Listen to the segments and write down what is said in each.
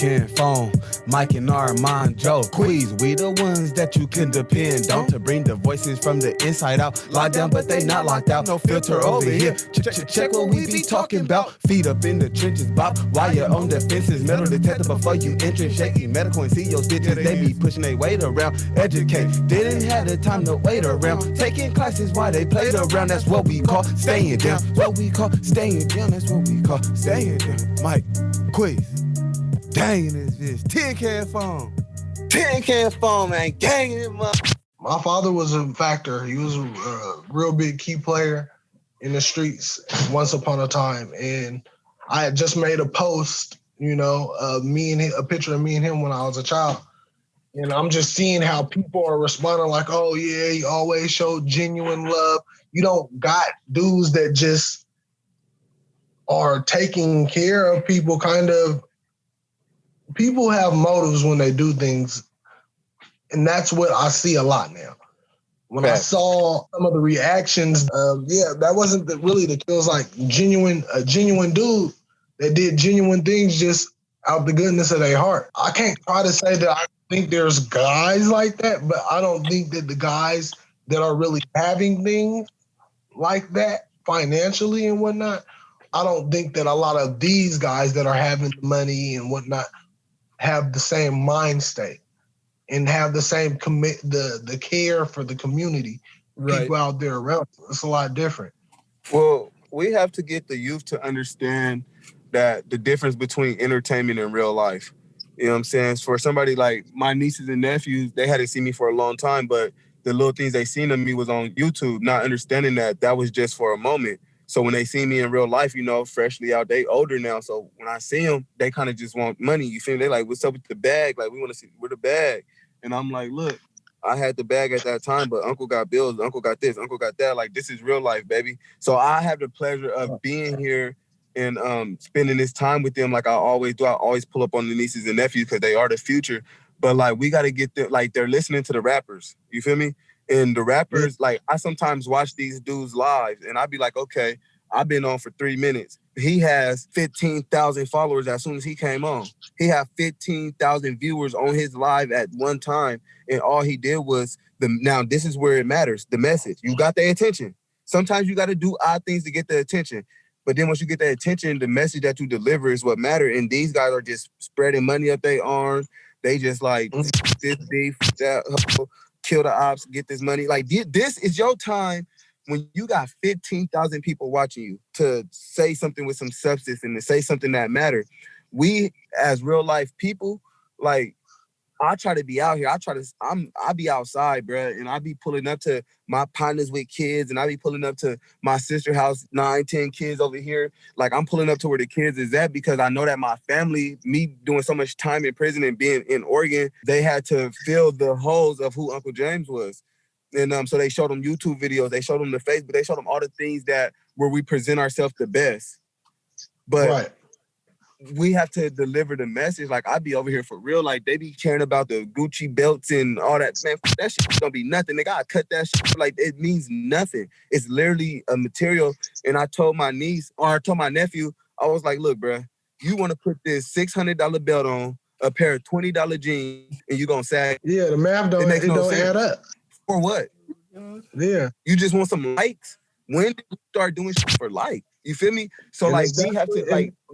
can phone, Mike and Armon, Joe, Queaz, we the ones that you can depend on to bring the voices from the inside out. Locked down, but they not locked out. No filter over here. Check what we be talking about. Feet up in the trenches, Bob. While you're on defenses, metal detector before you enter. Shaky medical and see your stitches. They be pushing their weight around. Educate, didn't have the time to wait around. Taking classes while they played around. That's what we call staying down. What we call staying down. That's what we call staying down. Mike, Queaz. Dang is this 10K phone. 10K phone, man. Gang it, man. My father was a factor. He was a real big key player in the streets once upon a time. And I had just made a post, you know, a picture of me and him when I was a child. And I'm just seeing how people are responding like, oh, yeah, he always showed genuine love. You don't got dudes that just are taking care of people kind of. People have motives when they do things, and that's what I see a lot now. When I saw some of the reactions, that wasn't really the kills. Like a genuine dude that did genuine things just out the goodness of their heart. I can't try to say that I think there's guys like that, but I don't think that the guys that are really having things like that financially and whatnot, I don't think that a lot of these guys that are having money and whatnot have the same mind state and have the same the care for the community, people out there around. It's a lot different. Well, we have to get the youth to understand that the difference between entertainment and real life. You know what I'm saying? For somebody like my nieces and nephews, they hadn't seen me for a long time, but the little things they seen of me was on YouTube, not understanding that was just for a moment. So when they see me in real life, you know, freshly out, they older now. So when I see them, they kind of just want money. You feel me? They like, what's up with the bag? Like, we want to see, where the bag? And I'm like, look, I had the bag at that time, but Uncle got bills, Uncle got this, Uncle got that. Like, this is real life, baby. So I have the pleasure of being here and spending this time with them like I always do. I always pull up on the nieces and nephews because they are the future. But, like, we got to get them, like, they're listening to the rappers. You feel me? And the rappers, like, I sometimes watch these dudes live, and I be like, okay, I've been on for 3 minutes. He has 15,000 followers as soon as he came on. He had 15,000 viewers on his live at one time, and all he did was, now this is where it matters, the message. You got their attention. Sometimes you got to do odd things to get the attention. But then once you get the attention, the message that you deliver is what matters. And these guys are just spreading money up their arms. They just like, this beef, that, kill the ops, get this money. Like, this is your time when you got 15,000 people watching you to say something with some substance and to say something that matters. We, as real life people, like, I try to be out here. I be outside, bro, and I be pulling up to my partners with kids, and I be pulling up to my sister house, 9, 10 kids over here. Like, I'm pulling up to where the kids is at because I know that my family, me doing so much time in prison and being in Oregon, they had to fill the holes of who Uncle James was. And so they showed them YouTube videos, they showed them the Facebook, they showed them all the things that where we present ourselves the best. But we have to deliver the message. Like, I be over here for real. Like, they be caring about the Gucci belts and all that. Man, that shit gonna be nothing. They gotta cut that shit. Like, it means nothing. It's literally a material. And I told my niece, or I told my nephew, I was like, look, bro, you wanna put this $600 belt on, a pair of $20 jeans, and you gonna sag. Yeah, the math don't add up. For what? Yeah. You just want some likes? When did you start doing shit for likes? You feel me? So, and like,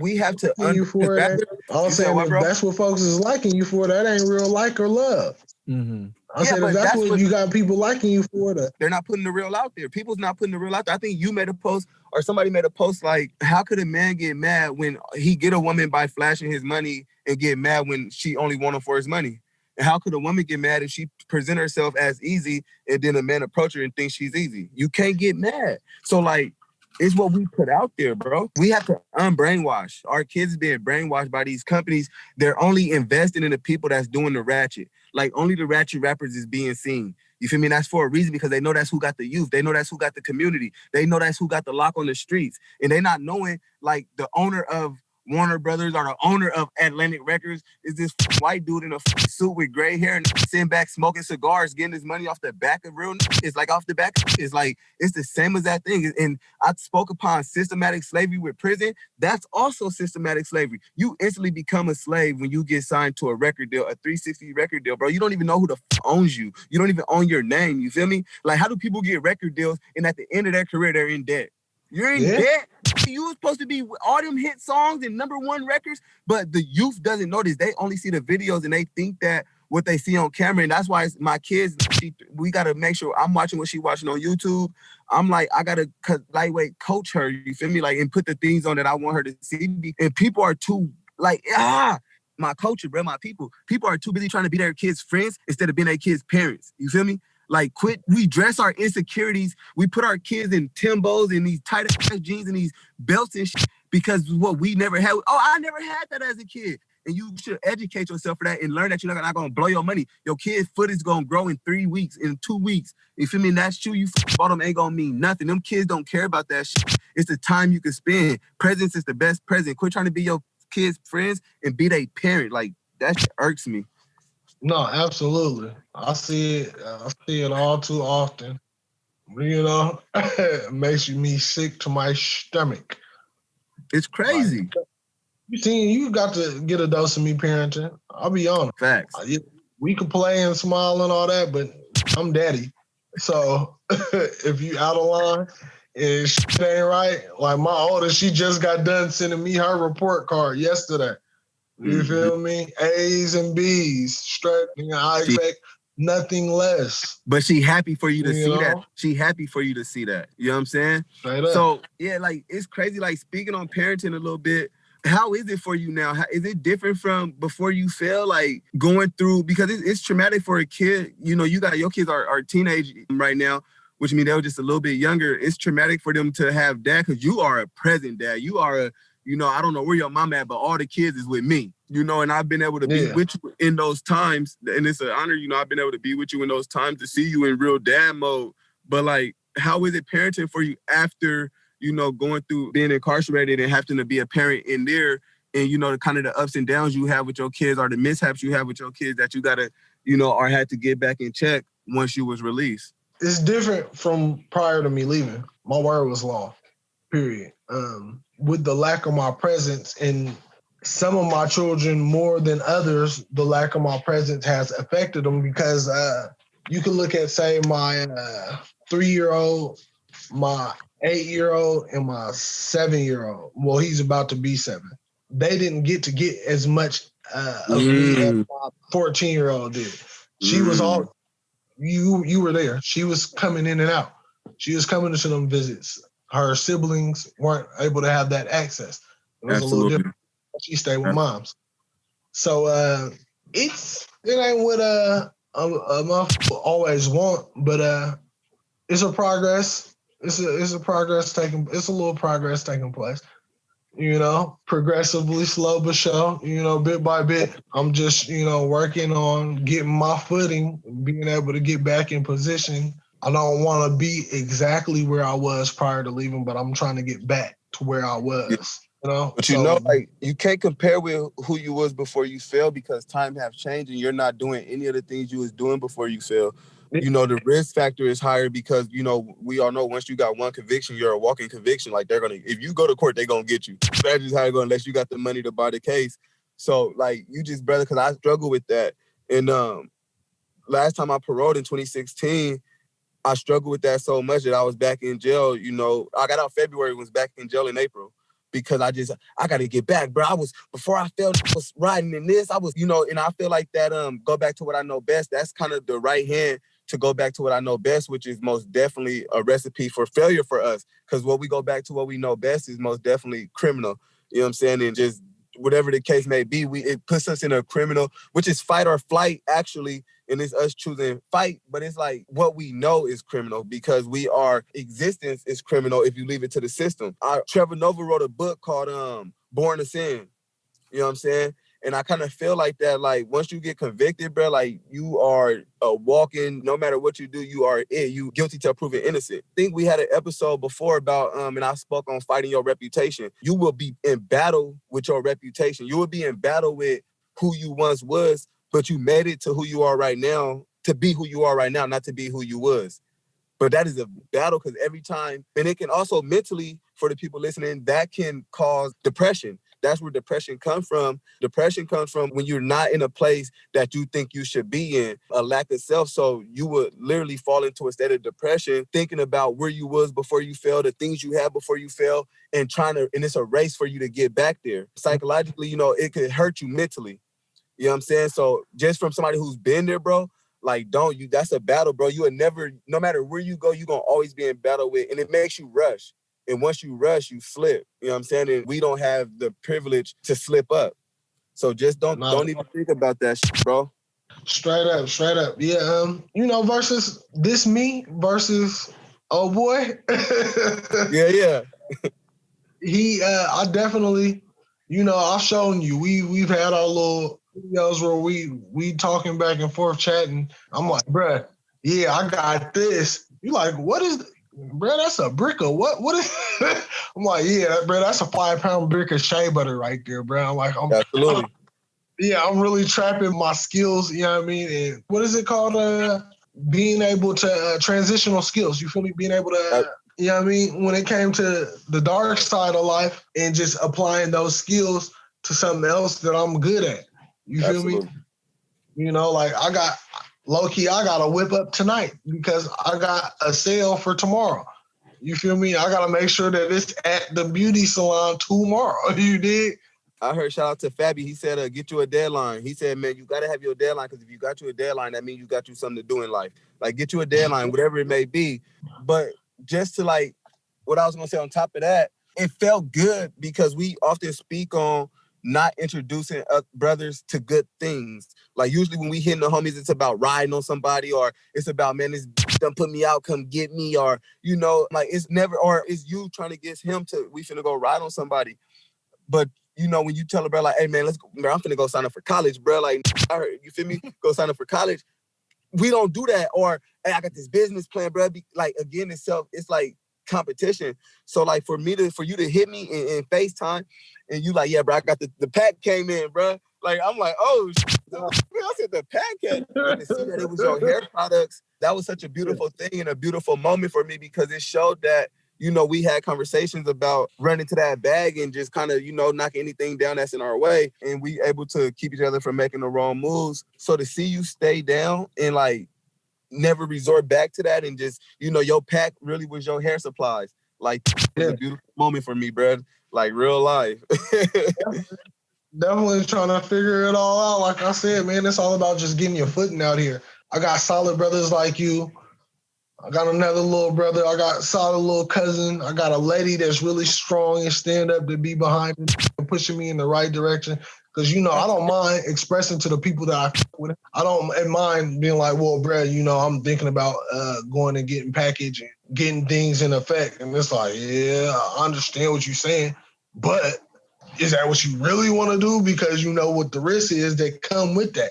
we have to you for it. I'm saying if that's what folks is liking you for, that ain't real like or love. Mm-hmm. I said if that's what you got people liking you for, they're not putting the real out there. People's not putting the real out there. I think you made a post or somebody made a post like, how could a man get mad when he get a woman by flashing his money and get mad when she only want him for his money? And how could a woman get mad if she present herself as easy and then a man approach her and think she's easy? You can't get mad. So, like, it's what we put out there, bro. We have to unbrainwash. Our kids being brainwashed by these companies. They're only investing in the people that's doing the ratchet. Like, only the ratchet rappers is being seen. You feel me? And that's for a reason, because they know that's who got the youth. They know that's who got the community. They know that's who got the lock on the streets. And they not knowing, like, the owner of Warner Brothers or the owner of Atlantic Records is this white dude in a suit with gray hair and sitting back smoking cigars, getting his money off the back of real. It's like off the back. It's like, it's the same as that thing. And I spoke upon systematic slavery with prison. That's also systematic slavery. You instantly become a slave when you get signed to a record deal, a 360 record deal, bro. You don't even know who the owns you. You don't even own your name. You feel me? Like, how do people get record deals and at the end of their career, they're in debt? You're in debt. You were supposed to be all them hit songs and #1 records, but the youth doesn't notice. They only see the videos and they think that what they see on camera. And that's why it's my kids, we got to make sure I'm watching what she's watching on YouTube. I'm like, I got to lightweight coach her, you feel me? Like, and put the things on that I want her to see. And people are too, like, my culture, bro, my people are too busy trying to be their kids' friends instead of being their kids' parents. You feel me? Like, we dress our insecurities. We put our kids in Timbos and these tight ass jeans and these belts and shit because what we never had. Oh, I never had that as a kid. And you should educate yourself for that and learn that you're not going to blow your money. Your kid's foot is going to grow in 3 weeks, in 2 weeks. You feel me? And that shoe you bought them ain't going to mean nothing. Them kids don't care about that shit. It's the time you can spend. Presence is the best present. Quit trying to be your kids' friends and be their parent. Like, that shit irks me. No, absolutely. I see it all too often. You know, it makes me sick to my stomach. It's crazy. Like, you got to get a dose of me parenting. I'll be honest. Facts. We could play and smile and all that, but I'm daddy. So if you out of line and shit ain't right, like my oldest, she just got done sending me her report card yesterday. You feel me? A's and B's, straight. I expect nothing less. But she happy for you to see that. She happy for you to see that. You know what I'm saying? Straight up. So, yeah, like, it's crazy. Like, speaking on parenting a little bit, how is it for you now? Is it different from before you fell? Like, going through, because it's traumatic for a kid. You know, your kids are teenage right now, which means they were just a little bit younger. It's traumatic for them to have dad because you are a present dad. You are a, you know, I don't know where your mom at, but all the kids is with me, you know, and I've been able to be with you in those times. And it's an honor, you know, I've been able to be with you in those times to see you in real dad mode. But like, how is it parenting for you after, you know, going through being incarcerated and having to be a parent in there and, you know, the kind of the ups and downs you have with your kids or the mishaps you have with your kids that you got to, you know, or had to get back in check once you was released? It's different from prior to me leaving. My word was law, period. With the lack of my presence and some of my children more than others, the lack of my presence has affected them because you can look at, say, my 3-year-old, my 8-year-old, and my 7-year-old. Well, he's about to be 7. They didn't get as much of me as my 14-year-old did. She was all, you were there. She was coming in and out. She was coming to them visits. Her siblings weren't able to have that access. It was a little different. She stayed with moms. So it ain't what a motherfucker always want, but it's a progress. It's a little progress taking place. You know, progressively, slow but sure. You know, bit by bit. I'm just, you know, working on getting my footing, being able to get back in position. I don't want to be exactly where I was prior to leaving, but I'm trying to get back to where I was. You know, but you know, like, you can't compare with who you was before you fell because time have changed and you're not doing any of the things you was doing before you fell. You know, the risk factor is higher because, you know, we all know once you got one conviction, you're a walking conviction. Like, if you go to court, they're going to get you. That's just how it's going unless you got the money to buy the case. So, like, you just, brother, because I struggle with that. And last time I paroled in 2016, I struggled with that so much that I was back in jail. You know, I got out February, was back in jail in April. Because I got to get back, bro. Before I felt, I was riding in this. I was, you know, and I feel like that, go back to what I know best. That's kind of the right hand to go back to what I know best, which is most definitely a recipe for failure for us. Because what we go back to what we know best is most definitely criminal. You know what I'm saying? And just whatever the case may be, it puts us in a criminal, which is fight or flight, actually. And it's us choosing fight, but it's like what we know is criminal because our existence is criminal if you leave it to the system. Trevor Noah wrote a book called Born to Sin. You know what I'm saying? And I kind of feel like that, like, once you get convicted, bro, like, you are walking, no matter what you do, you are it. You guilty till proven innocent. I think we had an episode before about, and I spoke on fighting your reputation. You will be in battle with your reputation. You will be in battle with who you once was, but you made it to who you are right now, to be who you are right now, not to be who you was. But that is a battle, because every time, and it can also mentally, for the people listening, that can cause depression. That's where depression comes from. Depression comes from when you're not in a place that you think you should be in, a lack of self. So you would literally fall into a state of depression, thinking about where you was before you fell, the things you had before you fell, and and it's a race for you to get back there. Psychologically, it could hurt you mentally. You know what I'm saying? So just from somebody who's been there, bro, like, that's a battle, bro. You would never, no matter where you go, you're going to always be in battle with, and it makes you rush. And once you rush, you slip. You know what I'm saying? And we don't have the privilege to slip up. So just don't even think about that shit, bro. Straight up. Yeah, versus this me versus oh boy. Yeah. I definitely, I've shown you. We've had our little videos where we talking back and forth chatting. I'm like, bruh, yeah, I got this. You like, what is, bruh, that's a brick of what is I'm like, yeah, bruh, that's a 5-pound brick of shea butter right there, bruh. I'm like, absolutely. I'm really trapping my skills, you know what I mean? And what is it called? Being able to transitional skills. You feel me? Being able to, you know what I mean? When it came to the dark side of life and just applying those skills to something else that I'm good at. You feel me? Like I got a whip up tonight because I got a sale for tomorrow. You feel me? I got to make sure that it's at the beauty salon tomorrow. You dig? I heard, shout out to Fabi. He said, get you a deadline. He said, man, you got to have your deadline, because if you got you a deadline, that means you got you something to do in life. Like, get you a deadline, whatever it may be. But just to, like, what I was going to say on top of that, it felt good because we often speak on not introducing brothers to good things. Like, usually when we hitting the homies, it's about riding on somebody, or it's about, man, this done put me out, come get me, or, like, it's never, or it's you trying to get him to, we finna go ride on somebody. But when you tell a bro, like, hey, man, let's go, man, I'm finna go sign up for college, bro. Like, I heard, you feel me? Go sign up for college. We don't do that. Or, hey, I got this business plan, bro. Like, again, it's like competition. So, like, for you to hit me in FaceTime, and you like, yeah, bro, I got the pack came in, bro. Like, I'm like, oh, shit. I said the pack came. And to see that it was your hair products, that was such a beautiful thing and a beautiful moment for me, because it showed that, we had conversations about running to that bag and just kind of, knocking anything down that's in our way. And we able to keep each other from making the wrong moves. So to see you stay down and, like, never resort back to that, and just, your pack really was your hair supplies. Like, it was a beautiful moment for me, bro. Like, real life. Definitely trying to figure it all out. Like I said, man, it's all about just getting your footing out here. I got solid brothers like you. I got another little brother. I got a solid little cousin. I got a lady that's really strong and stand up to be behind me and pushing me in the right direction. Because, I don't mind expressing to the people that I fuck with. I don't mind being like, well, bro, I'm thinking about going and getting packaged and getting things in effect. And it's like, yeah, I understand what you're saying. But is that what you really want to do? Because you know what the risk is that come with that.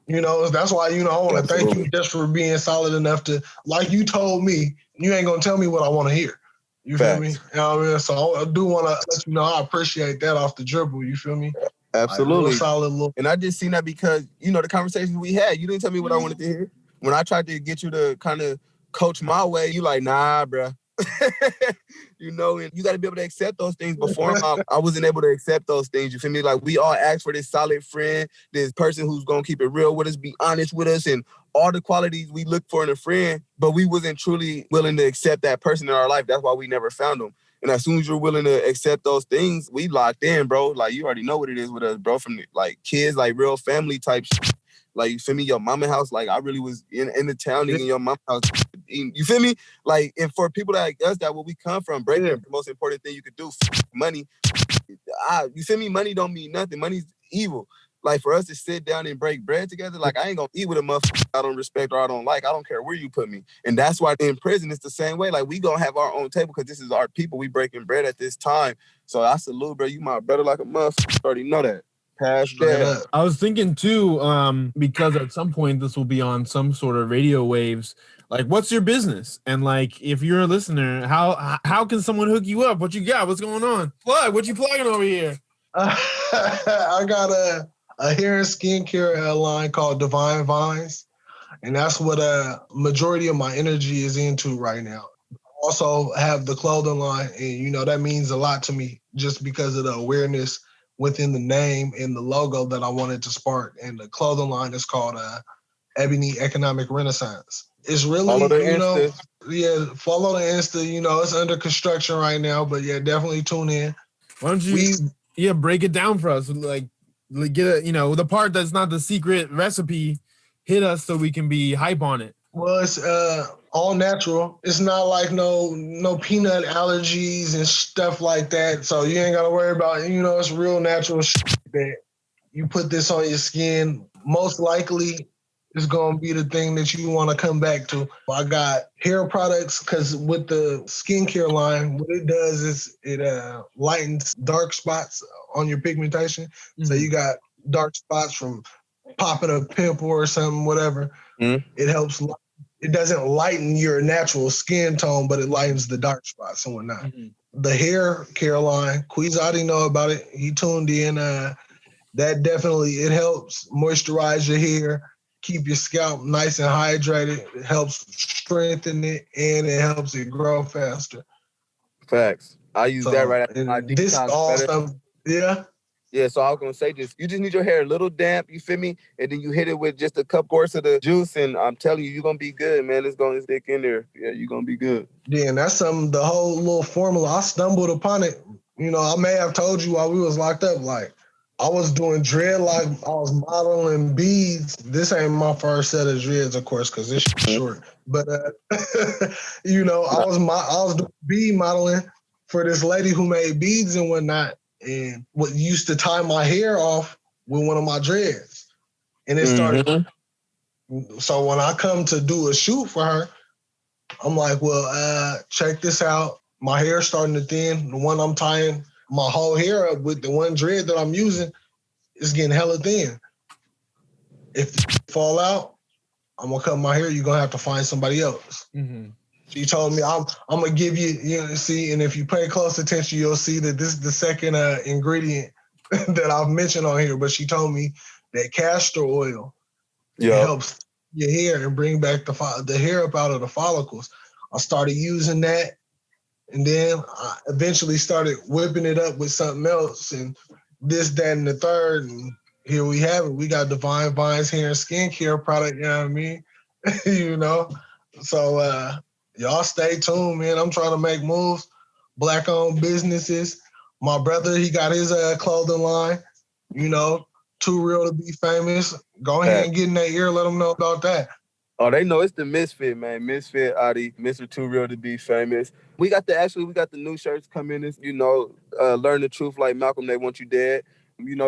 That's why, I want to thank you just for being solid enough to, like you told me, you ain't going to tell me what I want to hear. You feel me? You know what I mean? So I do want to let you know I appreciate that off the dribble. You feel me? Absolutely. Like, solid little. And I just seen that because, the conversations we had, you didn't tell me what I wanted to hear. When I tried to get you to kind of coach my way, you like, nah, bruh. And you got to be able to accept those things. Before I wasn't able to accept those things. You feel me? Like, we all ask for this solid friend, this person who's going to keep it real with us, be honest with us, and all the qualities we look for in a friend, but we wasn't truly willing to accept that person in our life. That's why we never found them. And as soon as you're willing to accept those things, we locked in, bro. Like, you already know what it is with us, bro. From, like, kids, like, real family type shit. Like, you feel me? Your mama house, like, I really was in the town in your mama house. You feel me? Like, and for people like us, that where we come from, breaking the most important thing you could do, money. You feel me? Money don't mean nothing. Money's evil. Like, for us to sit down and break bread together, like, I ain't gonna eat with a motherfucker I don't respect or I don't like. I don't care where you put me. And that's why in prison, it's the same way. Like, we gonna have our own table because this is our people. We breaking bread at this time. So I salute, bro. You my brother like a motherfucker. You already know that. Past Straight that. up. I was thinking too, because at some point this will be on some sort of radio waves. Like, what's your business? And like, if you're a listener, how can someone hook you up? What you got? What's going on? Plug. What you plugging over here? I got a hair and skincare line called Divine Vines, and that's what a majority of my energy is into right now. Also have the clothing line, and that means a lot to me just because of the awareness within the name and the logo that I wanted to spark. And the clothing line is called Ebony Economic Renaissance. It's really, Follow the Insta. Follow the Insta. It's under construction right now, but yeah, definitely tune in. Why don't you break it down for us? Like get the part that's not the secret recipe, hit us so we can be hype on it. Well, it's all natural. It's not like no peanut allergies and stuff like that. So you ain't got to worry about it. It's real natural shit that you put this on your skin. Most likely it's going to be the thing that you want to come back to. I got hair products because with the skincare line, what it does is it lightens dark spots on your pigmentation. Mm-hmm. So you got dark spots from popping a pimple or something, whatever. Mm-hmm. It helps. It doesn't lighten your natural skin tone, but it lightens the dark spots and whatnot. Mm-hmm. The hair care line, Queaz already know about it. He tuned in. That definitely, it helps moisturize your hair, keep your scalp nice and hydrated. It helps strengthen it, and it helps it grow faster. Facts. I use that right after my detox. This all stuff, yeah. Yeah, so I was gonna say you just need your hair a little damp, you feel me? And then you hit it with just a cup course of the juice, and I'm telling you, you're gonna be good, man. It's gonna stick in there. Yeah, you're gonna be good. Yeah, and that's the whole little formula. I stumbled upon it. I may have told you while we was locked up, like I was doing dread, like I was modeling beads. This ain't my first set of dreads, of course, because it's short. But I was doing bead modeling for this lady who made beads and whatnot. And what used to tie my hair off with one of my dreads. And it started. Mm-hmm. So when I come to do a shoot for her, I'm like, well, check this out. My hair's starting to thin. The one I'm tying my whole hair up with, the one dread that I'm using, is getting hella thin. If you fall out, I'm going to cut my hair. You're going to have to find somebody else. Mm-hmm. She told me, I'm going to give you, see, and if you pay close attention, you'll see that this is the second ingredient that I've mentioned on here. But she told me that castor oil helps your hair and bring back the hair up out of the follicles. I started using that, and then I eventually started whipping it up with something else, and this, that, and the third, and here we have it. We got Divine Vines hair and skincare product, you know what I mean? So, y'all stay tuned, man. I'm trying to make moves. Black-owned businesses. My brother, he got his clothing line. Too real to be famous. Go ahead and get in their ear. Let them know about that. Oh, they know it's the Misfit, man. Misfit, Adi, Mr. Too Real to Be Famous. We got the new shirts coming in. Learn the truth like Malcolm, they want you dead.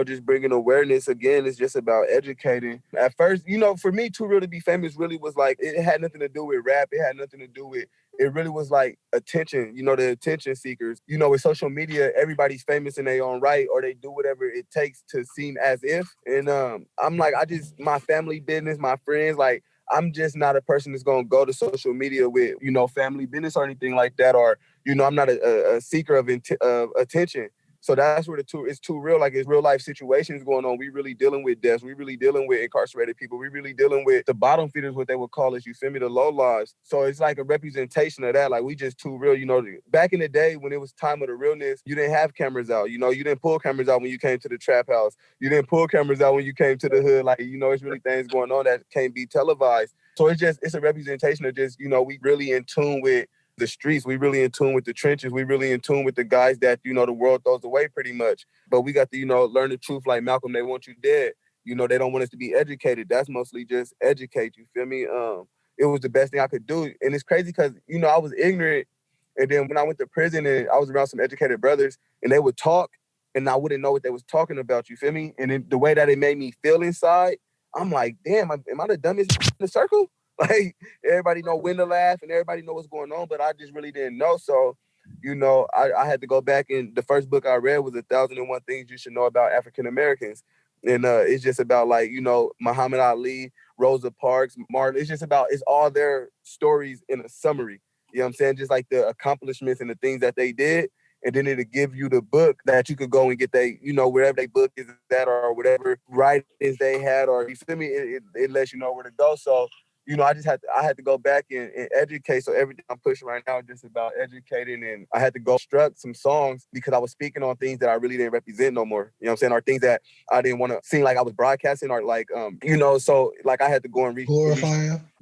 Just bringing awareness. Again, it's just about educating. At first, for me, Too Real to Be Famous really was like, it had nothing to do with rap. It had nothing to do with, it really was like attention, the attention seekers. With social media, everybody's famous in their own right, or they do whatever it takes to seem as if. And I'm like, my family business, my friends, like, I'm just not a person that's going to go to social media with, family business or anything like that. Or, I'm not a seeker of attention. So that's where it's too real. Like, it's real life situations going on. We really dealing with deaths. We really dealing with incarcerated people. We really dealing with the bottom feeders, what they would call us, you feel me, the low lives. So it's like a representation of that. Like, we just too real. Back in the day when it was time of the realness, you didn't have cameras out. You didn't pull cameras out when you came to the trap house. You didn't pull cameras out when you came to the hood. Like, it's really things going on that can't be televised. So it's a representation of just, we really in tune with the streets. We really in tune with the trenches. We really in tune with the guys that, the world throws away pretty much. But we got to, learn the truth like Malcolm, they want you dead. They don't want us to be educated. That's mostly just educate, you feel me? It was the best thing I could do. And it's crazy because, I was ignorant. And then when I went to prison and I was around some educated brothers and they would talk and I wouldn't know what they was talking about, you feel me? And then the way that it made me feel inside, I'm like, damn, am I the dumbest in the circle? Like, everybody know when to laugh and everybody know what's going on, but I just really didn't know. So, I had to go back, and the first book I read was 1,001 Things You Should Know About African Americans. And it's just about like, you know, Muhammad Ali, Rosa Parks, Martin. It's just about, it's all their stories in a summary. You know what I'm saying? Just like the accomplishments and the things that they did. And then it'll give you the book that you could go and get you know, wherever they book is at or whatever writings they had, or you feel me? It lets you know where to go. So, you know, I had to go back and educate. So everything I'm pushing right now is just about educating. And I had to go construct some songs because I was speaking on things that I really didn't represent no more. You know what I'm saying? Or things that I didn't want to seem like I was broadcasting, or like, you know, so like I had to go and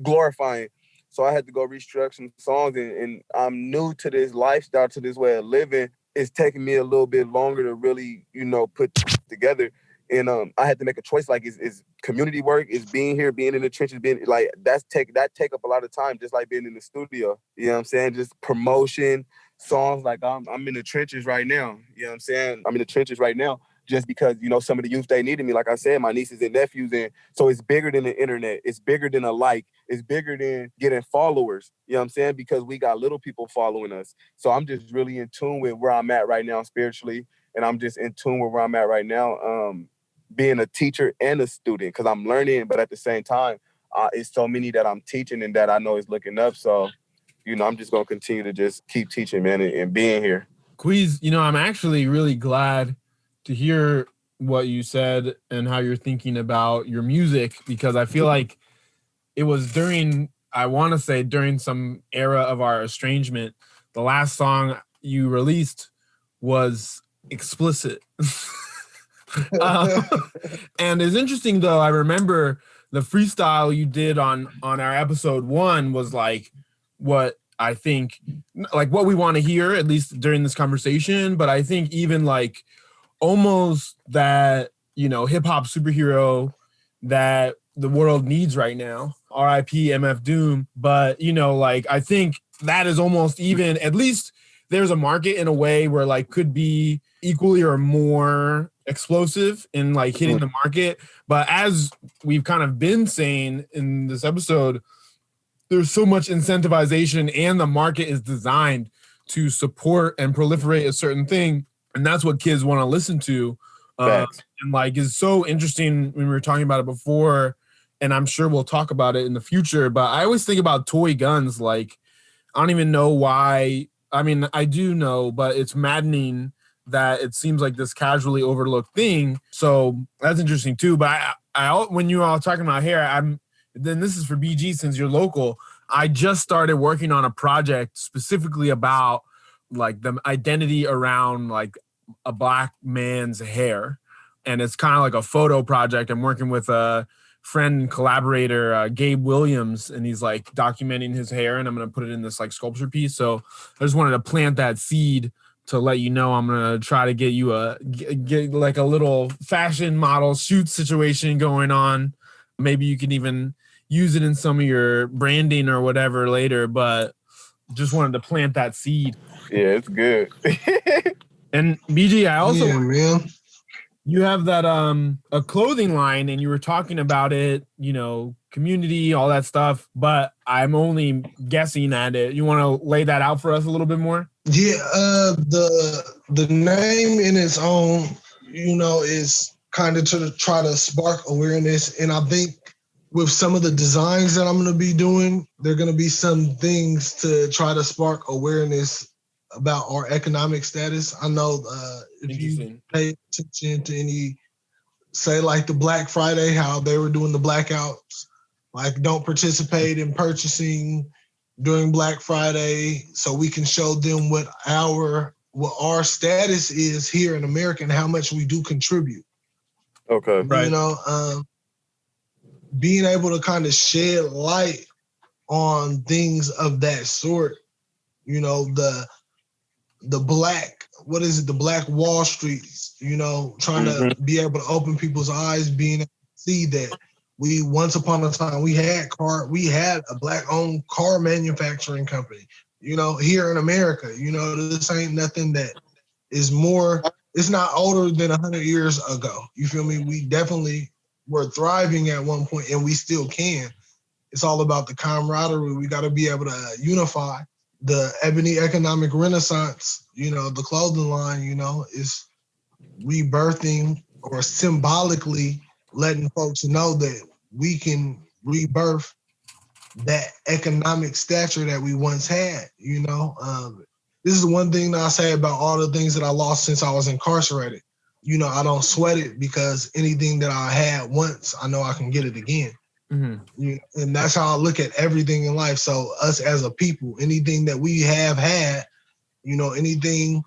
glorifying. So I had to go restructure some songs, and I'm new to this lifestyle, to this way of living. It's taking me a little bit longer to really, you know, put together. And I had to make a choice. Like, is community work, is being here, being in the trenches, being like that take up a lot of time, just like being in the studio. You know what I'm saying? Just promotion, songs. Like I'm in the trenches right now. You know what I'm saying? I'm in the trenches right now. Just because, you know, some of the youth, they needed me. Like I said, my nieces and nephews. And so it's bigger than the internet. It's bigger than a like. It's bigger than getting followers. You know what I'm saying? Because we got little people following us. So I'm just really in tune with where I'm at right now spiritually. And I'm just in tune with where I'm at right now, being a teacher and a student, because I'm learning. But at the same time, it's so many that I'm teaching and that I know is looking up. So, you know, I'm just going to continue to just keep teaching, man, and being here. Queaz, you know, I'm actually really glad to hear what you said and how you're thinking about your music, because I feel like it was during some era of our estrangement. The last song you released was explicit. And it's interesting though, I remember the freestyle you did on our episode 1 was like what I think, like what we want to hear, at least during this conversation. But I think even like almost that, you know, hip hop superhero that the world needs right now, R.I.P. MF Doom. But, you know, like, I think that is almost even, at least there's a market in a way where like could be equally or more explosive in like hitting the market. But as we've kind of been saying in this episode, there's so much incentivization and the market is designed to support and proliferate a certain thing. And that's what kids want to listen to. And like, it's so interesting when we were talking about it before, and I'm sure we'll talk about it in the future, but I always think about toy guns. Like, I don't even know why. I mean, I do know, but it's maddening that it seems like this casually overlooked thing. So that's interesting too. But I when you were all talking about hair, then this is for BG, since you're local. I just started working on a project specifically about like the identity around like a black man's hair. And it's kind of like a photo project. I'm working with a friend and collaborator, Gabe Williams, and he's like documenting his hair, and I'm going to put it in this like sculpture piece. So I just wanted to plant that seed to let you know I'm going to try to get you get like a little fashion model shoot situation going on. Maybe you can even use it in some of your branding or whatever later, but just wanted to plant that seed. Yeah, it's good. And BG, I also, man, you have that a clothing line, and you were talking about it, you know, community, all that stuff, but I'm only guessing at it. You want to lay that out for us a little bit more? Yeah, the name in its own, you know, is kind of to try to spark awareness. And I think with some of the designs that I'm going to be doing, there are going to be some things to try to spark awareness about our economic status. I know if you pay attention to any, say like the Black Friday, how they were doing the blackouts, like don't participate in purchasing during Black Friday so we can show them what our status is here in America and how much we do contribute. Okay. Right. You know, being able to kind of shed light on things of that sort, you know, the black, what is it? The Black Wall Streets, you know, trying to be able to open people's eyes, being able to see that we, once upon a time, we had a black-owned car manufacturing company, you know, here in America. You know, this ain't nothing that is more, it's not older than 100 years ago. You feel me? We definitely were thriving at one point, and we still can. It's all about the camaraderie. We got to be able to unify. The Ebony Economic Renaissance, you know, the clothing line, you know, is rebirthing or symbolically letting folks know that we can rebirth that economic stature that we once had. This is one thing that I say about all the things that I lost since I was incarcerated. I don't sweat it because anything that I had once, I know I can get it again. Mm-hmm. And that's how I look at everything in life. So us as a people, anything that we have had, anything,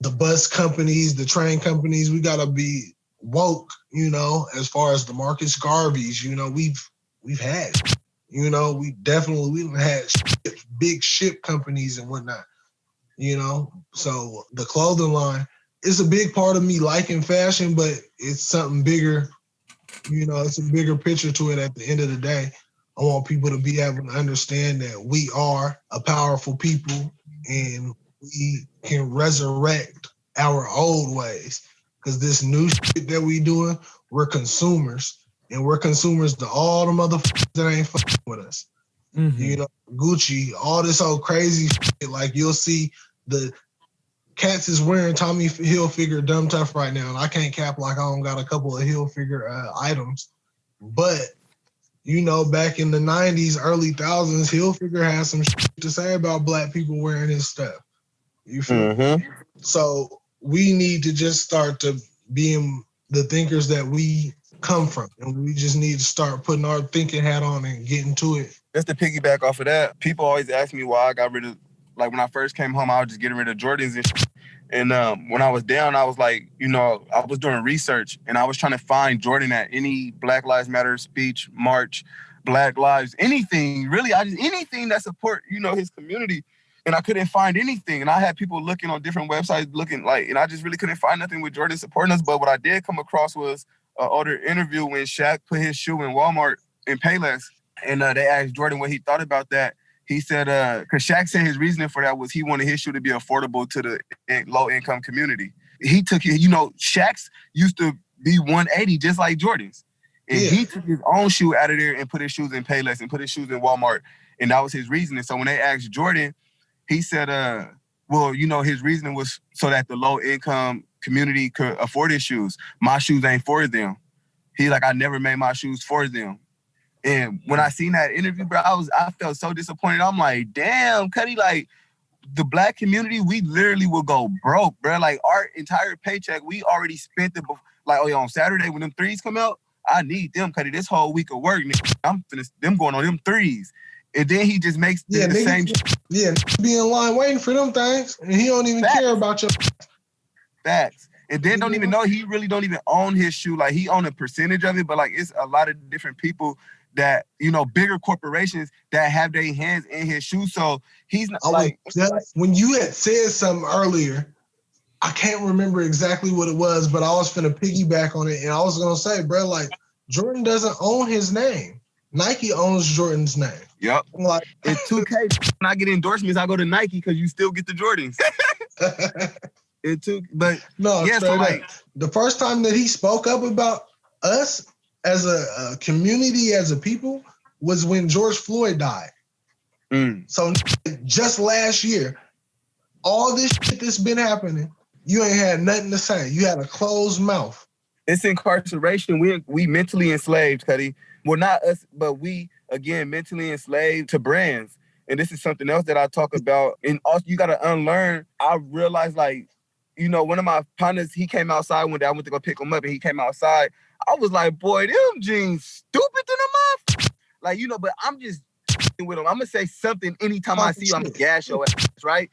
the bus companies, the train companies, we gotta be woke, as far as the Marcus Garveys, we've had, we've had big ship companies and whatnot, so the clothing line is a big part of me liking fashion, but it's something bigger, it's a bigger picture to it at the end of the day. I want people to be able to understand that we are a powerful people and we can resurrect our old ways. Because this new shit that we doing, we're consumers. And we're consumers to all the motherfuckers that ain't fucking with us. Mm-hmm. Gucci, all this old crazy shit. Like you'll see the cats is wearing Tommy Hilfiger Dumb Tough right now. And I can't cap like I don't got a couple of Hilfiger items. But back in the 90s, early thousands, Hilfiger had some shit to say about black people wearing his stuff. You feel me? So we need to just start to being the thinkers that we come from. And we just need to start putting our thinking hat on and getting to it. Just to piggyback off of that, people always ask me why I got rid of, like when I first came home, I was just getting rid of Jordans and shit. And when I was down, I was like, I was doing research and I was trying to find Jordan at any Black Lives Matter speech, march, Black Lives, anything, really, anything that support, his community. And I couldn't find anything. And I had people looking on different websites and I just really couldn't find nothing with Jordan supporting us. But what I did come across was an older interview when Shaq put his shoe in Walmart in Payless. And they asked Jordan what he thought about that. He said, because Shaq said his reasoning for that was he wanted his shoe to be affordable to the low-income community. He took it, Shaq's used to be 180 just like Jordan's. And he took his own shoe out of there and put his shoes in Payless and put his shoes in Walmart. And that was his reasoning. So when they asked Jordan, he said, his reasoning was so that the low-income community could afford his shoes. My shoes ain't for them. He like, I never made my shoes for them. And when I seen that interview, bro, I felt so disappointed. I'm like, damn, Cuddy, like the black community, we literally will go broke, bro. Like our entire paycheck, we already spent it. Like, on Saturday when them threes come out, I need them, Cuddy. This whole week of work, nigga, I'm finna them going on them threes. And then he just makes the same shit. Yeah, be in line waiting for them things, and he don't even care about your facts. And then don't even know he really don't even own his shoe. Like he own a percentage of it, but like it's a lot of different people that, bigger corporations that have their hands in his shoe. So he's not when you had said something earlier, I can't remember exactly what it was, but I was finna piggyback on it. And I was going to say, bro, like Jordan doesn't own his name. Nike owns Jordan's name. Yep. Like in 2K, when I get endorsements, I go to Nike because you still get the Jordans. The first time that he spoke up about us as a community, as a people, was when George Floyd died. So just last year, all this shit that's been happening, you ain't had nothing to say. You had a closed mouth. It's incarceration. We mentally enslaved, Cuddy. Well, not us, but we, again, mentally enslaved to brands. And this is something else that I talk about. And also, you got to unlearn. I realized, one of my partners, he came outside one day. I went to go pick him up, and he came outside. I was like, boy, them jeans stupid than a motherfucker. But I'm just with him. I'm going to say something anytime I see you. I'm going to gas your ass, right?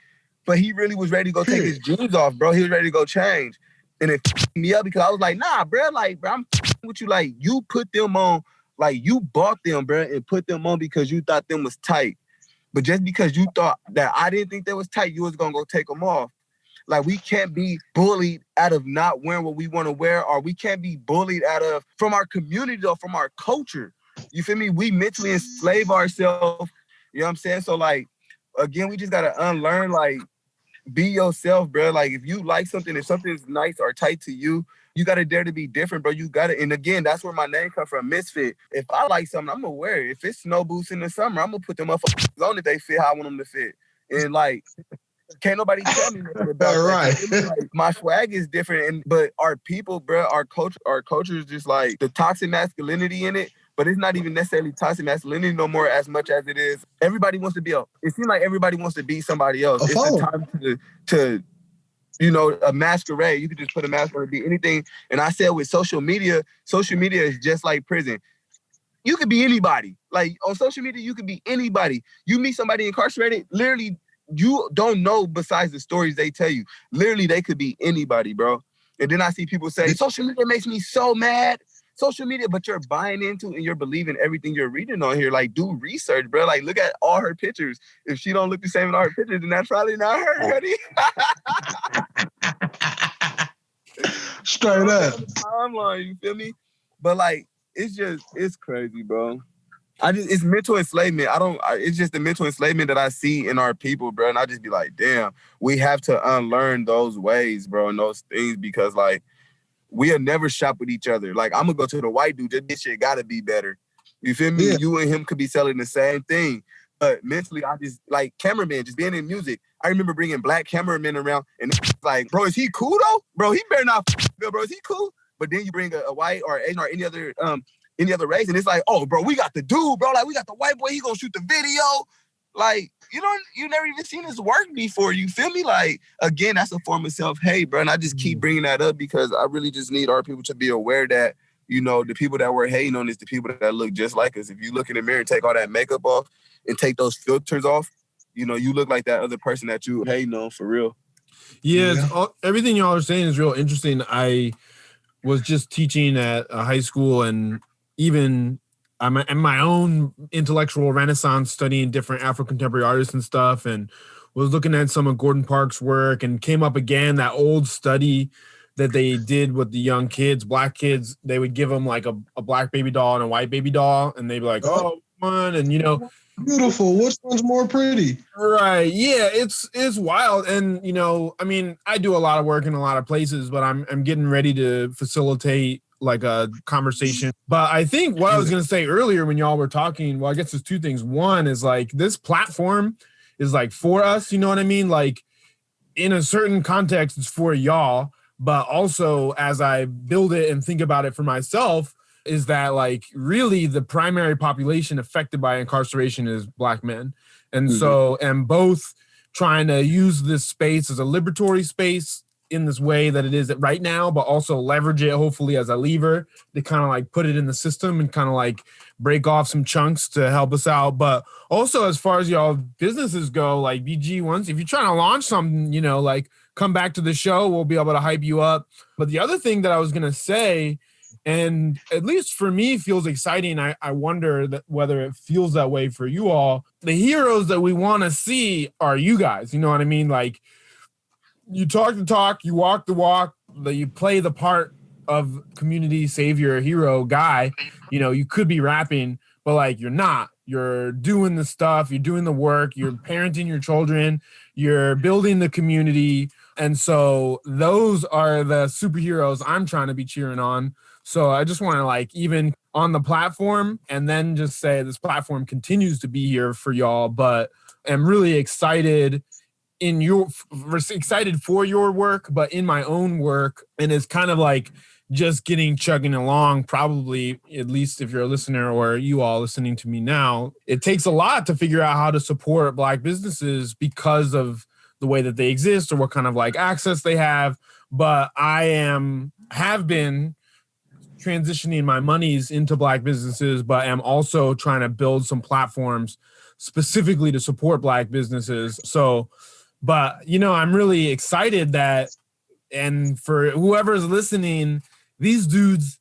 But he really was ready to go take his jeans off, bro. He was ready to go change. And it f***ed me up because I was like, nah, bro. Like, bro, I'm f***ing with you. Like, you put them on. Like, you bought them, bro, and put them on because you thought them was tight. But just because you thought that I didn't think they was tight, you was going to go take them off. Like, we can't be bullied out of not wearing what we want to wear, or we can't be bullied from our community or from our culture. You feel me? We mentally enslave ourselves. You know what I'm saying? So, like, again, we just got to unlearn, like, be yourself, bro. Like, if you like something, if something's nice or tight to you, you got to dare to be different, bro. You got to, and again, that's where my name comes from, Misfit. If I like something, I'm going to wear it. If it's snow boots in the summer, I'm going to put them up on if they fit how I want them to fit. And, like, Can't nobody tell me nothing about Right. that. Like, my swag is different, but our people, bro, our culture is just like the toxic masculinity in it. But it's not even necessarily toxic masculinity no more as much as it is. Everybody wants to be it seems like everybody wants to be somebody else. It's the time to a masquerade. You could just put a mask on and be anything. And I said with social media is just like prison. You could be anybody. Like on social media, you could be anybody. You meet somebody incarcerated, literally, you don't know besides the stories they tell you. Literally, they could be anybody, bro. And then I see people say, social media makes me so mad. Social media, but you're buying into and you're believing everything you're reading on here. Like, do research, bro. Like, look at all her pictures. If she don't look the same in all her pictures, then that's probably not her, honey. Straight up. Timeline, you feel me? But like, it's crazy, bro. It's mental enslavement. It's just the mental enslavement that I see in our people, bro. And I just be like, damn, we have to unlearn those ways, bro, and those things, because like, we'll never shop with each other. Like, I'm gonna go to the white dude. This shit gotta be better. You feel me? Yeah. You and him could be selling the same thing. But mentally, I just, like, cameramen, just being in music. I remember bringing black cameramen around, and it's like, bro, is he cool though? Bro, he better not, bro, is he cool? But then you bring a white or Asian or any other race, and it's like, oh, bro, we got the dude, bro. Like, we got the white boy. He gonna shoot the video. Like, you never even seen his work before. You feel me? Like, again, that's a form of self-hate, bro. And I just keep bringing that up because I really just need our people to be aware that, the people that we're hating on is the people that look just like us. If you look in the mirror and take all that makeup off and take those filters off, you look like that other person that you hating on for real. Yeah. Everything y'all are saying is real interesting. I was just teaching at a high school, and even I'm in my own intellectual renaissance, studying different Afro-contemporary artists and stuff, and was looking at some of Gordon Parks' work, and came up again that old study that they did with the young kids, black kids. They would give them like a black baby doll and a white baby doll, and they'd be like, oh, come on, and beautiful. Which one's more pretty? Right. Yeah, it's wild. And, I mean, I do a lot of work in a lot of places, but I'm getting ready to facilitate like a conversation. But I think what I was going to say earlier when y'all were talking, well, I guess there's two things. One is like, this platform is like for us, you know what I mean? Like, in a certain context, it's for y'all, but also as I build it and think about it for myself, is that like really the primary population affected by incarceration is Black men. And so, and both trying to use this space as a liberatory space in this way that it is right now, but also leverage it hopefully as a lever to kind of like put it in the system and kind of like break off some chunks to help us out. But also as far as y'all businesses go, like BG, once if you're trying to launch something, like come back to the show, we'll be able to hype you up. But the other thing that I was going to say, and at least for me feels exciting, I wonder whether it feels that way for you all. The heroes that we want to see are you guys, you know what I mean? Like, you talk the talk, you walk the walk, you play the part of community savior, hero guy. You could be rapping, but like you're not. You're doing the stuff, you're doing the work, you're parenting your children, you're building the community. And so those are the superheroes I'm trying to be cheering on. So I just want to like even on the platform and then just say this platform continues to be here for y'all, but I'm really excited for your work, but in my own work. And it's kind of like just chugging along, probably, at least if you're a listener or you all listening to me now, it takes a lot to figure out how to support Black businesses because of the way that they exist or what kind of like access they have. But I have been transitioning my monies into Black businesses, but am also trying to build some platforms specifically to support Black businesses. So, but, I'm really excited that, and for whoever's listening, these dudes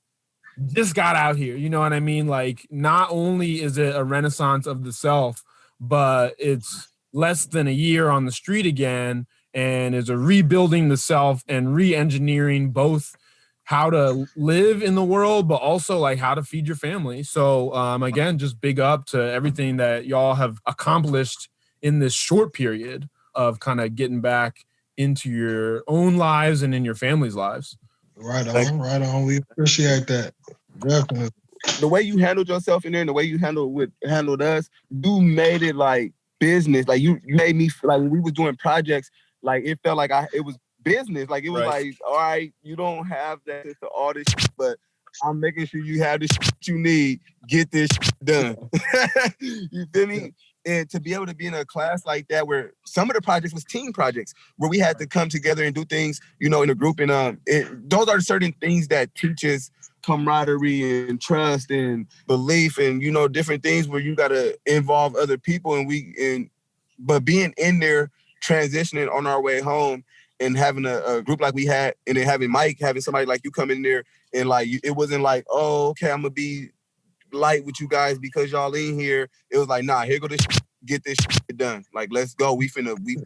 just got out here. You know what I mean? Like, not only is it a renaissance of the self, but it's less than a year on the street again, and is a rebuilding the self and re-engineering both how to live in the world, but also like how to feed your family. So again, just big up to everything that y'all have accomplished in this short period of kind of getting back into your own lives and in your family's lives. Right on. We appreciate that. Definitely. The way you handled yourself in there and the way you handled us, you made it like business. Like you made me feel like when we was doing projects, like it felt like it was business. Like it was like, all right, you don't have access to all this shit, but I'm making sure you have the shit you need. Get this shit done. You feel me? And to be able to be in a class like that, where some of the projects was team projects, where we had to come together and do things, in a group. And those are certain things that teaches camaraderie and trust and belief and, different things where you got to involve other people. But being in there, transitioning on our way home and having a group like we had, and then having Mike, having somebody like you come in there and like, it wasn't like, oh, okay, I'm going to be light with you guys because y'all in here. It was like, nah, here go this shit. Get this shit done. Like, let's go. We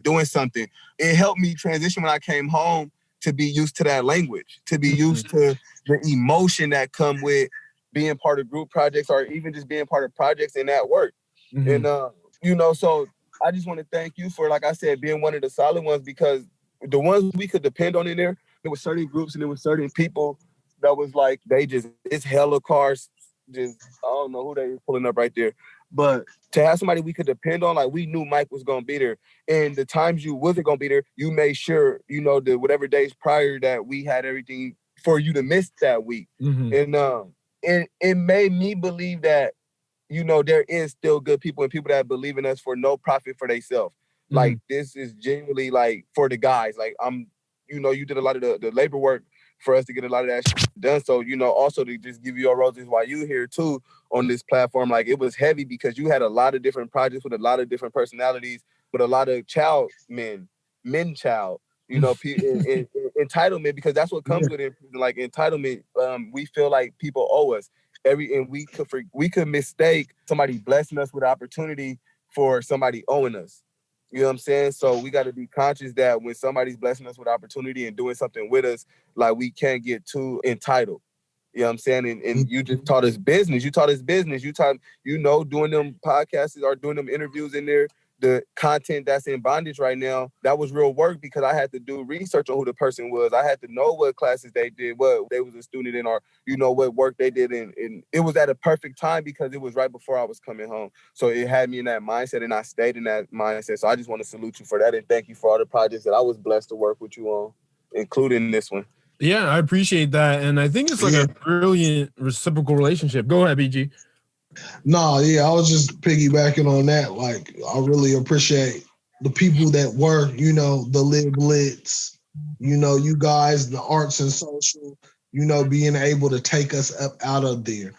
doing something. It helped me transition when I came home to be used to that language, to be used to the emotion that come with being part of group projects or even just being part of projects in that work. And, so I just want to thank you for, like I said, being one of the solid ones, because the ones we could depend on in there were certain groups and there were certain people that was like, it's hella cars. Just, I don't know who they were pulling up right there. But to have somebody we could depend on, like we knew Mike was going to be there. And the times you wasn't going to be there, you made sure, the whatever days prior that we had everything for you to miss that week. And it made me believe that, there is still good people and people that believe in us for no profit for themselves. Like this is genuinely like for the guys. Like you did a lot of the labor work for us to get a lot of that shit done. So, also to just give you your roses while you here too on this platform, like it was heavy because you had a lot of different projects with a lot of different personalities, with a lot of men child, entitlement, because that's what comes with it. Like entitlement, we feel like people owe us and we could mistake somebody blessing us with opportunity for somebody owing us. You know what I'm saying? So we got to be conscious that when somebody's blessing us with opportunity and doing something with us, like we can't get too entitled. You know what I'm saying? And you just taught us business. You taught us business. You taught, doing them podcasts or doing them interviews in there, the content that's in bondage right now, that was real work because I had to do research on who the person was. I had to know what classes they did, what they was a student in, or, what work they did. And it was at a perfect time because it was right before I was coming home. So it had me in that mindset and I stayed in that mindset. So I just want to salute you for that and thank you for all the projects that I was blessed to work with you on, including this one. Yeah, I appreciate that. And I think it's like a brilliant reciprocal relationship. Go ahead, BG. No, I was just piggybacking on that. Like, I really appreciate the people that were, the Live Blitz, you guys, the arts and social, being able to take us up out of there.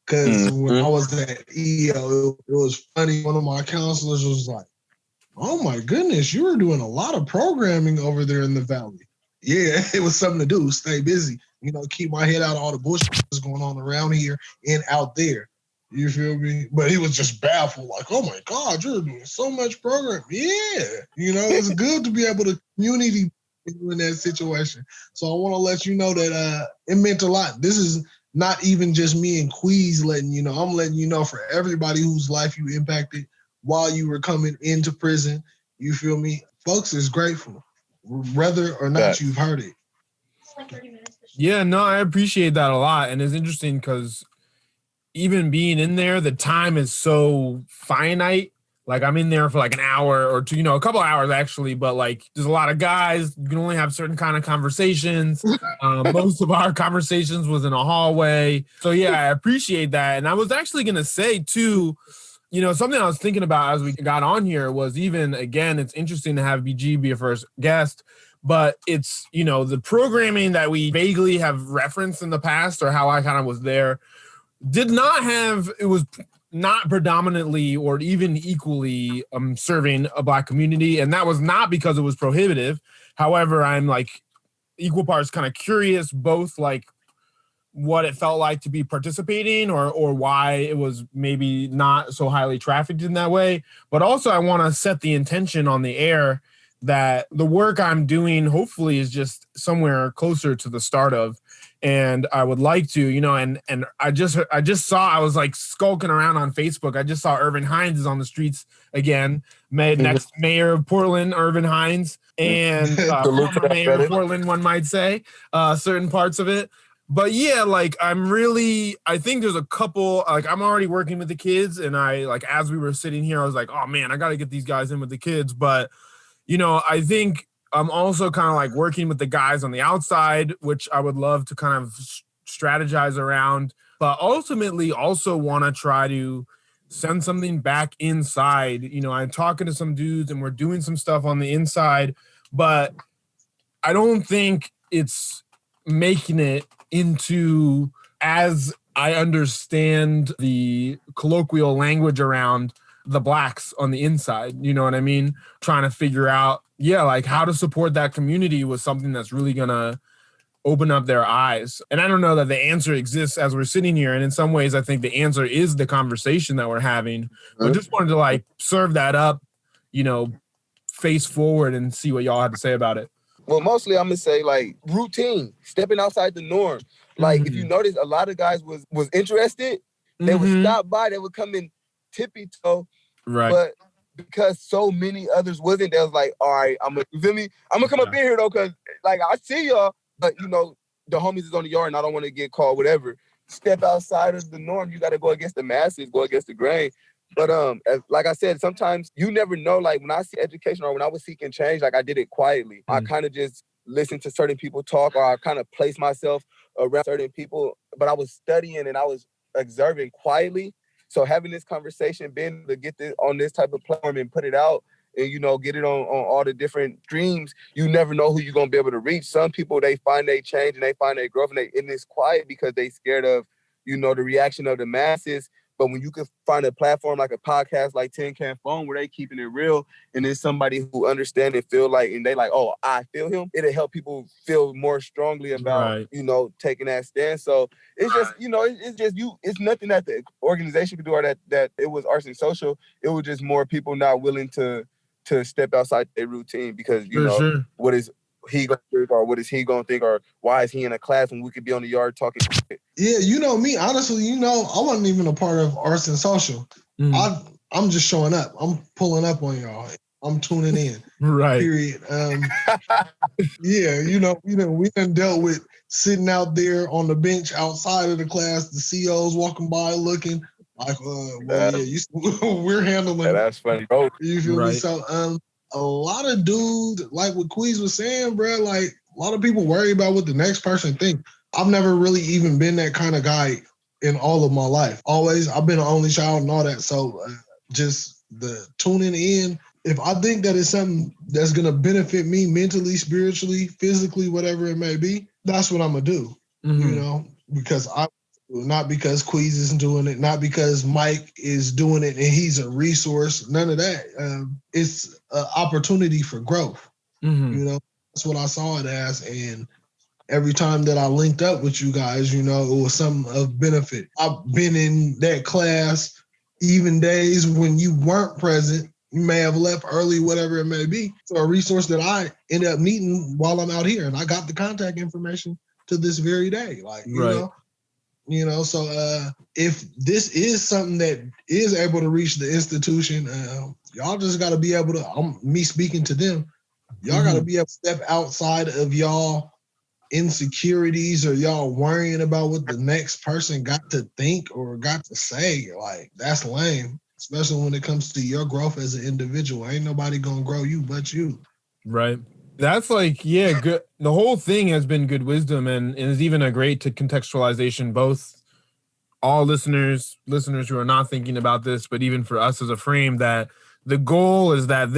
Because when I was at EO, it was funny. One of my counselors was like, oh my goodness, you were doing a lot of programming over there in the Valley. Yeah, it was something to do, stay busy, keep my head out of all the bullshit that's going on around here and out there. You feel me? But he was just baffled, like, oh my God, you're doing so much program. Yeah. It's good to be able to community in that situation. So I want to let you know that it meant a lot. This is not even just me and Queaz letting you know. I'm letting you know for everybody whose life you impacted while you were coming into prison. You feel me? Folks is grateful, whether or not you've heard it. Yeah, no, I appreciate that a lot. And it's interesting because even being in there, the time is so finite. Like I'm in there for like an hour or two, a couple hours actually, but like there's a lot of guys. You can only have certain kind of conversations. Most of our conversations was in a hallway. So yeah, I appreciate that. And I was actually going to say too, something I was thinking about as we got on here was even, again, it's interesting to have BG be a first guest, but it's, the programming that we vaguely have referenced in the past or how I kind of was there it was not predominantly or even equally serving a Black community. And that was not because it was prohibitive. However, I'm like equal parts kind of curious, both like what it felt like to be participating or why it was maybe not so highly trafficked in that way. But also I want to set the intention on the air that the work I'm doing hopefully is just somewhere closer to the start of. And I would like to, and I just saw, I was like skulking around on Facebook. I just saw Irvin Hines is on the streets again. Next mayor of Portland, Irvin Hines, and former mayor of Portland, one might say, certain parts of it. But yeah, like I think there's a couple, like I'm already working with the kids, and I like, as we were sitting here, I was like, oh man, I got to get these guys in with the kids. But, I think I'm also kind of like working with the guys on the outside, which I would love to kind of strategize around, but ultimately also want to try to send something back inside. I'm talking to some dudes and we're doing some stuff on the inside, but I don't think it's making it into, as I understand the colloquial language around the blacks on the inside, you know what I mean? Trying to figure out, like how to support that community was something that's really gonna open up their eyes. And I don't know that the answer exists as we're sitting here. And in some ways, I think the answer is the conversation that we're having. But just wanted to like serve that up, face forward and see what y'all had to say about it. Well, mostly I'm gonna say like routine, stepping outside the norm. Like if you notice, a lot of guys was interested. They would stop by. They would come in tippy toe. Right. But because so many others wasn't, they was like, all right, you feel me? I'm gonna come up in here though, cause like I see y'all, but the homies is on the yard and I don't want to get called, whatever. Step outside of the norm. You got to go against the masses, go against the grain. But like I said, sometimes you never know. Like when I see education or when I was seeking change, like I did it quietly. I kind of just listened to certain people talk, or I kind of placed myself around certain people. But I was studying and I was observing quietly. So having this conversation, being able to get this on this type of platform and put it out, and get it on all the different streams, you never know who you're gonna be able to reach. Some people, they find they change and they find they growth, and it's quiet because they scared of the reaction of the masses. But when you can find a platform like a podcast like Tin Can Phone where they keeping it real, and there's somebody who understand and feel like, and they like, oh, I feel him, it'll help people feel more strongly about, taking that stand. So it's just, it's nothing that the organization could do, or that it was Arson Social. It was just more people not willing to step outside their routine because, what is he gonna think, or what is he gonna think, or why is he in a class when we could be on the yard talking shit? Yeah, me, honestly, I wasn't even a part of Arson Social. I'm just showing up. I'm pulling up on y'all. I'm tuning in. Right. Period. We done dealt with sitting out there on the bench outside of the class, the COs walking by looking like, we're handling. Yeah, that's funny, bro. You feel me? So, a lot of dudes, like what Queaz was saying, bro, like a lot of people worry about what the next person think. I've never really even been that kind of guy in all of my life. Always, I've been an only child and all that. So just the tuning in. If I think that it's something that's going to benefit me mentally, spiritually, physically, whatever it may be, that's what I'm going to do, because not because Queaz isn't doing it, not because Mike is doing it and he's a resource, none of that. It's an opportunity for growth. That's what I saw it as. And every time that I linked up with you guys, it was something of benefit. I've been in that class, even days when you weren't present. You may have left early, whatever it may be. So a resource that I end up needing while I'm out here. And I got the contact information to this very day. So if this is something that is able to reach the institution, y'all just got to be able to, me speaking to them, y'all got to be able to step outside of y'all insecurities or y'all worrying about what the next person got to think or got to say. Like, that's lame, especially when it comes to your growth as an individual. Ain't nobody going to grow you but you. Right. That's good. The whole thing has been good wisdom and is even a great contextualization, both all listeners who are not thinking about this, but even for us as a frame, that the goal is that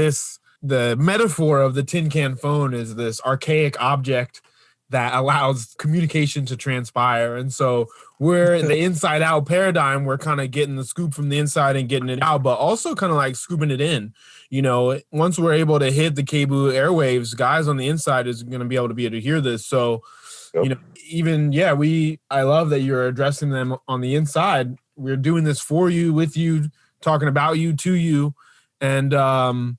the metaphor of the tin can phone is this archaic object that allows communication to transpire. And so we're the inside out paradigm. We're kind of getting the scoop from the inside and getting it out, but also kind of like scooping it in. Once we're able to hit the cable airwaves, guys on the inside is going to be able to hear this. So, I love that you're addressing them on the inside. We're doing this for you, with you, talking about you, to you. And, I'm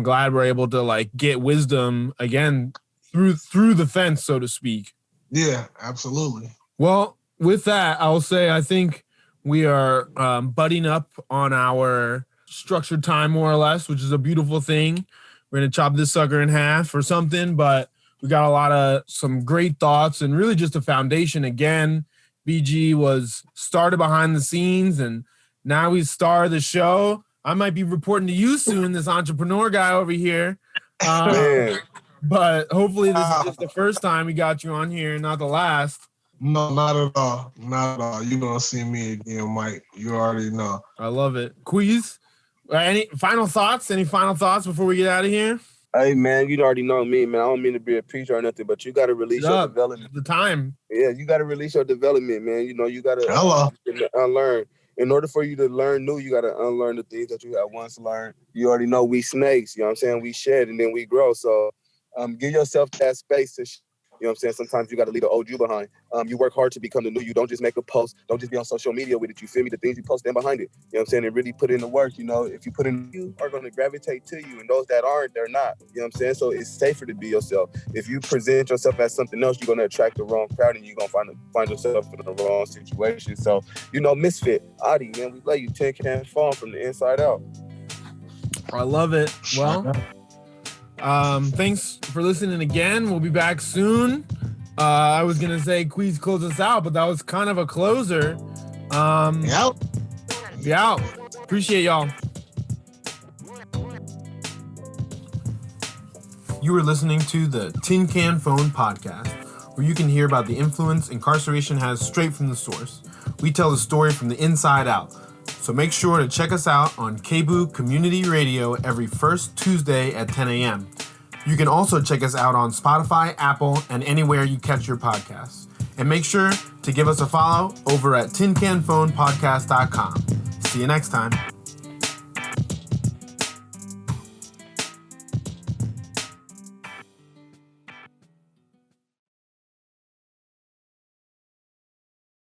glad we're able to get wisdom again through the fence, so to speak. Yeah, absolutely. Well, with that, I'll say I think we are butting up on our structured time, more or less, which is a beautiful thing. We're going to chop this sucker in half or something, but We got a lot of some great thoughts and really just a foundation. Again, BG was started behind the scenes and now he's star of the show. I might be reporting to you soon, this entrepreneur guy over here. But hopefully this is just the first time we got you on here, not the last. No, not at all. Not at all. You're going to see me again, Mike. You already know. I love it. Queaz, any final thoughts? Any final thoughts before we get out of here? Hey, man, you already know me, man. I don't mean to be a preacher or nothing, but you got to release your development. The time. Yeah, you got to release your development, man. You know, you got to unlearn. In order for you to learn new, you got to unlearn the things that you had once learned. You already know we snakes, you know what I'm saying? We shed and then we grow. So give yourself that space to, you know what I'm saying? Sometimes you got to leave the old you behind. You work hard to become the new you. Don't just make a post. Don't just be on social media with it. You feel me? The things you post, stand behind it. You know what I'm saying? And really put in the work, you know. If you put in, you are going to gravitate to you. And those that aren't, they're not. You know what I'm saying? So it's safer to be yourself. If you present yourself as something else, you're going to attract the wrong crowd and you're going to find yourself in the wrong situation. So, you know, misfit. Adi, man, we love you. 10 can't fall from the inside out. I love it. Well, thanks for listening again. We'll be back soon. I was going to say Queaz close us out, but that was kind of a closer. Yeah. Appreciate y'all. You are listening to the Tin Can Phone podcast, where you can hear about the influence incarceration has straight from the source. We tell the story from the inside out. So make sure to check us out on KBOO Community Radio every first Tuesday at 10 a.m. You can also check us out on Spotify, Apple, and anywhere you catch your podcasts. And make sure to give us a follow over at tincanphonepodcast.com. See you next time.